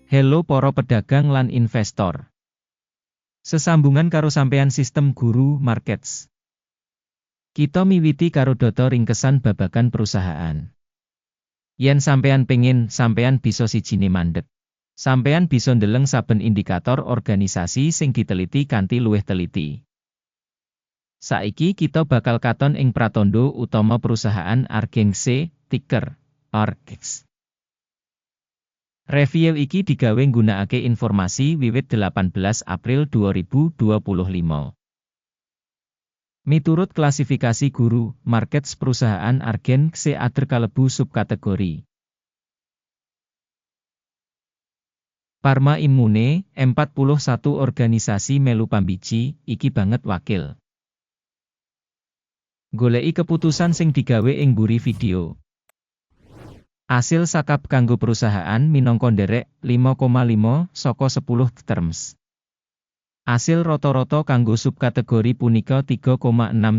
Hello para pedagang lan investor. Sesambungan karo sampean sistem Guru Markets. Kita miwiti karo data ringkesan babagan perusahaan. Yen sampean pengin, sampean bisa sijine mandeg. Sampean bisa ndeleng saben indikator organisasi sing diteliti kanthi luwih teliti. Saiki kita bakal katon ing pratandha utama perusahaan Argen C, ticker ARGX. Review iki digawe nggunakake informasi wiwit 18 April 2025. Miturut klasifikasi Guru Markets perusahaan Argen C Adr kalebu subkategori Pharma Immune, 41 organisasi melu pambiji, iki banget wakil. Goleki keputusan sing digawe ing mburi video. Asil sakap kanggo perusahaan minangka nderek 5,5 saka 10 terms. Asil rata-rata kanggo subkategori punika 3,6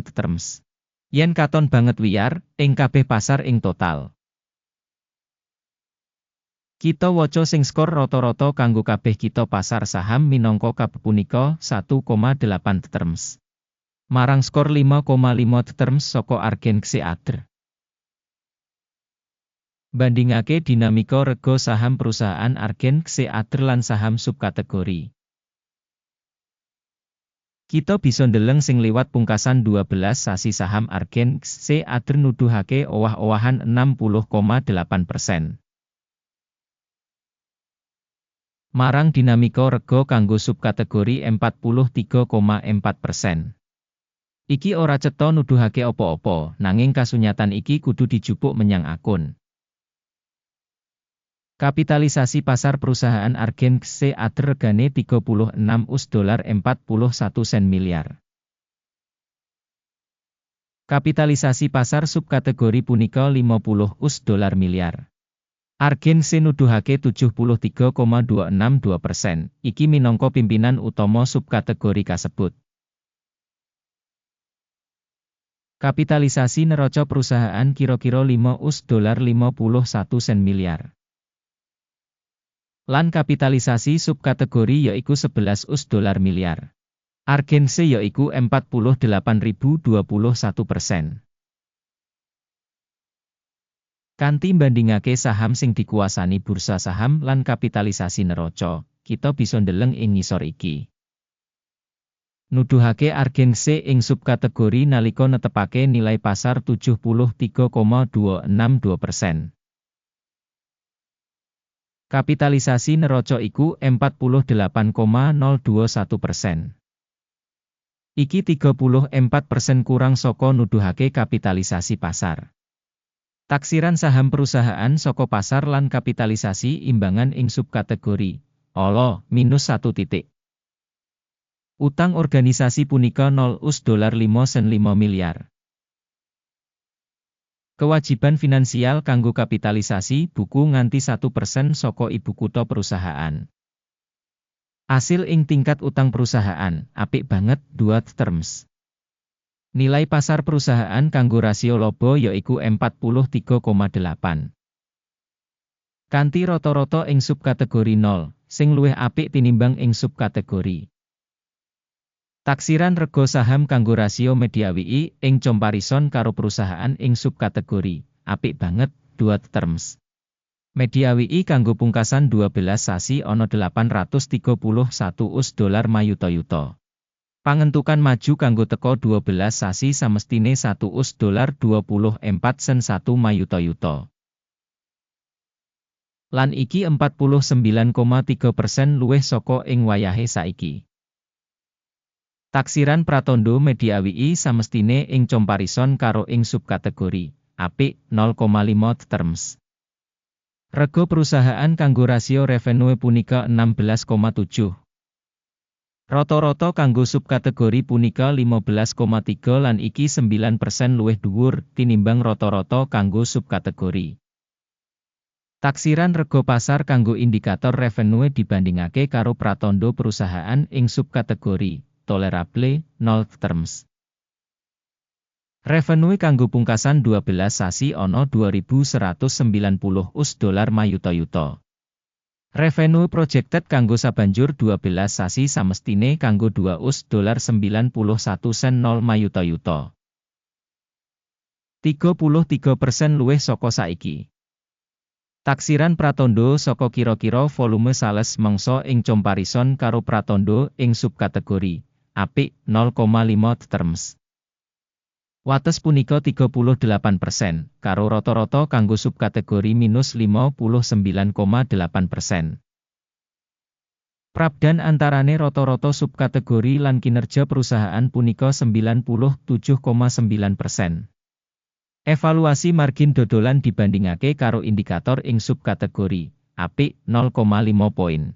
terms. Yen katon banget wiyar, ing kabeh pasar ing total. Kita waca sing skor rata-rata kanggo kabeh kita pasar saham minangka kabeh punika 1,8 terms. Marang skor 5,5 terms saka Argen C Adr. Bandingake dinamika rega saham perusahaan Argen C Adr lan saham subkategori. Kita bisa ndeleng sing liwat pungkasan 12 sasi saham Argen C Adr nuduhake owah-owahan 60,8%. Marang dinamika rega kanggo subkategori 43,4%. Iki ora cetha nuduhake apa-apa, nanging kasunyatan iki kudu dijupuk menyang akun. Kapitalisasi pasar perusahaan Argen C Adr regane 36 US $ 41 sen miliar. Kapitalisasi pasar subkategori punika 50 US $ miliar. Argen C nuduhake 73,262%, iki minangka pimpinan utama subkategori kasebut. Kapitalisasi neraca perusahaan kira-kira 5 US $ 51 sen miliar. Lan kapitalisasi subkategori yaiku 11 US $ miliar. Argen C yaiku 48.021%. Kanthi bandingake saham sing dikuasani bursa saham lan kapitalisasi neraca, kita bisa ndeleng ing ngisor iki. Nuduhake Argen C ing subkategori nalika netepake nilai pasar 73,262%. Kapitalisasi neraca iku 48,021%. Iki 34% kurang saka nuduhake kapitalisasi pasar. Taksiran saham perusahaan saka pasar lan kapitalisasi imbangan ing subkategori ala -1 titik. Utang organisasi punika 0 US $ 5 sen 5 miliar. Kewajiban finansial kanggo kapitalisasi buku nganti 1% saka ibu kutha perusahaan. Asil ing tingkat utang perusahaan, apik banget 2 terms. Nilai pasar perusahaan kanggo rasio laba yaiku 43,8. Kanthi rata-rata ing subkategori 0, sing luwih apik tinimbang ing subkategori. Taksiran rega saham kanggo rasio media WI ing comparison karo perusahaan ing subkategori, apik banget 2 terms. Media WI kanggo pungkasan 12 sasi ana 831 US $ mayuta-yuta. Pangentukan maju kanggo teko 12 sasi samestine 1 US $ 24 sen 1 mayuta-yuta. Lan iki 49,3% luwih saka ing wayahe saiki. Taksiran pratandha media WI samestine ing comparison karo ing subkategori, apik 0,5 terms. Rega perusahaan kanggo rasio revenue punika 16,7. Rata-rata kanggo subkategori punika 15,3 lan iki 9% luwih dhuwur tinimbang rata-rata kanggo subkategori. Taksiran rega pasar kanggo indikator revenue dibandingake karo pratandha perusahaan ing subkategori tolerable 0 terms. Revenue kanggo pungkasan 12 sasi ana 2.190 US$ mayuta-yuta. Revenue projected kanggo sabanjur 12 sasi samestine kanggo $2,91 yuta. 33% luwih saka saiki. Taksiran pratandha saka kira-kira volume sales mangsa ing comparison karo pratandha ing subkategori apik 0,5 terms. Wates punika 38%, karo rata-rata kanggo subkategori minus 59,8%. Prabdan antarane rata-rata subkategori lan kinerja perusahaan punika 97,9%. Evaluasi margin dodolan dibandingake karo indikator ing subkategori apik 0,5 poin.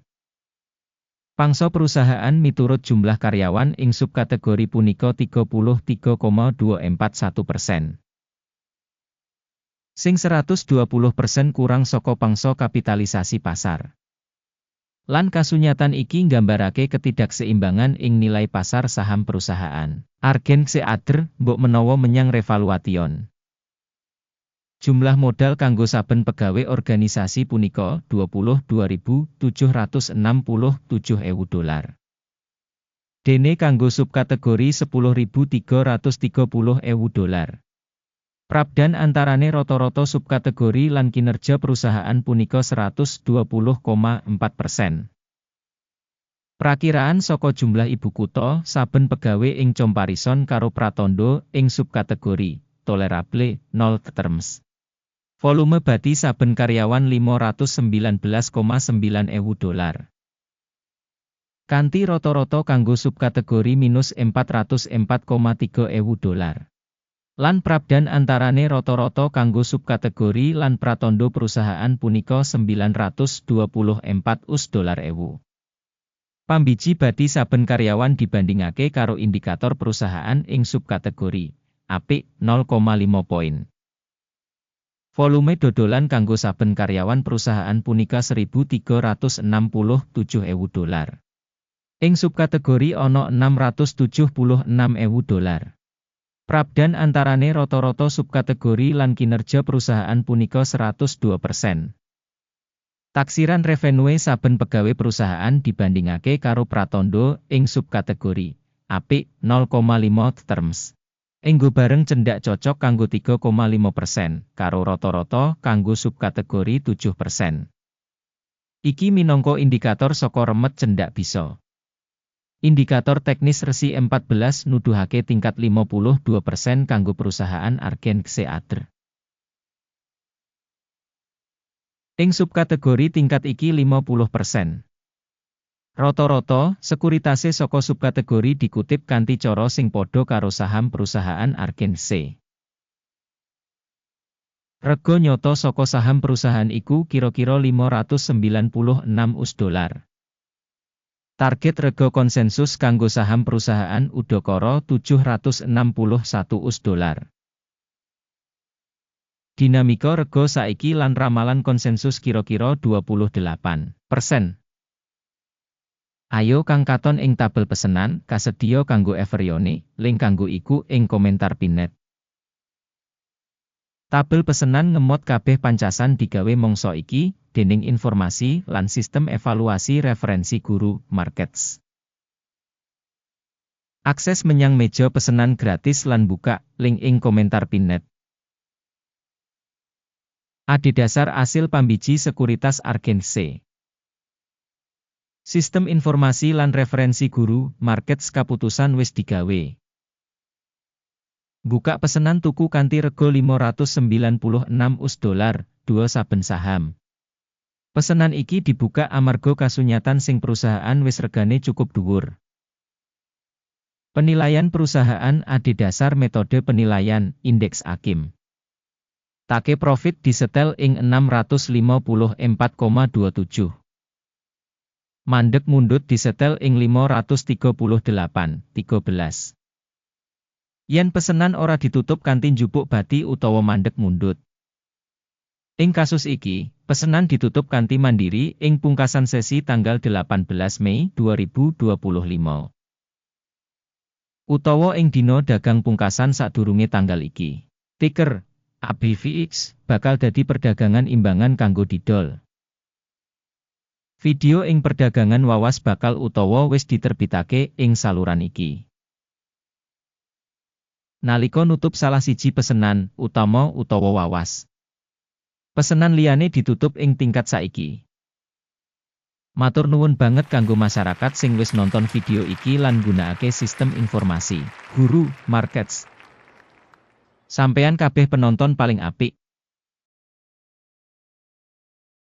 Pangsa perusahaan miturut jumlah karyawan ing subkategori punika 33,241%. Sing 120% kurang saka pangsa kapitalisasi pasar. Lan kasunyatan iki nggambarake ketidakseimbangan ing nilai pasar saham perusahaan. Argen Seader mbok menawa menyang revaluation. Jumlah modal kanggo saben pegawai organisasi punika $22.767.000. Dene kanggo subkategori $10.330.000. Prabdan antarane rata-rata subkategori lan kinerja perusahaan punika 120,4%. Prakiraan saka jumlah ibu kutha saben pegawai ing comparison karo pratandha ing subkategori tolerable 0 terms. Volume bati saben karyawan $519,900. Kanthi rata-rata kanggo subkategori minus $404,300. Lan prabdan antarane rata-rata kanggo subkategori lan pratandha perusahaan punika $924,000. Pambiji bati saben karyawan dibandingake karo indikator perusahaan ing subkategori apik 0,5 poin. Volume dodolan kanggo saben karyawan perusahaan punika $1.367.000. Ing subkategori ana $676.000. Prabdan antarane rata-rata subkategori lan kinerja perusahaan punika 102%. Taksiran revenue saben pegawai perusahaan dibandingake karo pratandha ing subkategori apik 0,5 terms. Enggo bareng cendak cocok kanggo 3,5%, karo rata-rata kanggo subkategori 7%. Iki minangka indikator saka remet cendak bisa. Indikator teknis resi 14 nuduhake tingkat 52% kanggo perusahaan Argen Seader. Ing subkategori tingkat iki 50%. Rata-rata, sekuritase saka subkategori dikutip kanthi cara sing padha karo saham perusahaan Argen C. Rega nyata saka saham perusahaan iku kira-kira $596. Target rega konsensus kanggo saham perusahaan udakara $761. Dinamika rega saiki lan ramalan konsensus kira-kira 28%. Ayo kang katon ing tabel pesenan kasedhiya kanggo Everyone, link kanggo iku ing komentar pinet. Tabel pesenan ngemot kabeh pancasan digawe mangsa iki dening informasi lan sistem evaluasi referensi guru markets. Akses menyang meja pesenan gratis lan buka link ing komentar pinet. Adhedhasar asil pambiji sekuritas Argen C. Sistem informasi lan referensi guru markets kaputusan wis digawe. Buka pesenan tuku kanthi rega $596 dua saben saham. Pesenan iki dibuka amarga kasunyatan sing perusahaan wis regane cukup dhuwur. Penilaian perusahaan adhedhasar metode penilaian indeks AKIM. Take profit disetel ing 654,27. Mandeg mundut disetel ing 538,13. Yen pesenan ora ditutup kanthi njupuk bati utawa mandeg mundut. Ing kasus iki, pesenan ditutup kanthi mandiri ing pungkasan sesi tanggal 18 Mei 2025. Utawa ing dina dagang pungkasan sadurunge tanggal iki. Ticker ABVX bakal dadi perdagangan imbangan kanggo didol. Video ing perdagangan wawas bakal utawa wis diterbitake ing saluran iki. Nalika nutup salah siji pesenan, utama utawa wawas. Pesenan liyane ditutup ing tingkat saiki. Matur nuwun banget kanggo masyarakat sing wis nonton video iki lan gunakake sistem informasi Guru Markets. Sampeyan kabeh penonton paling apik.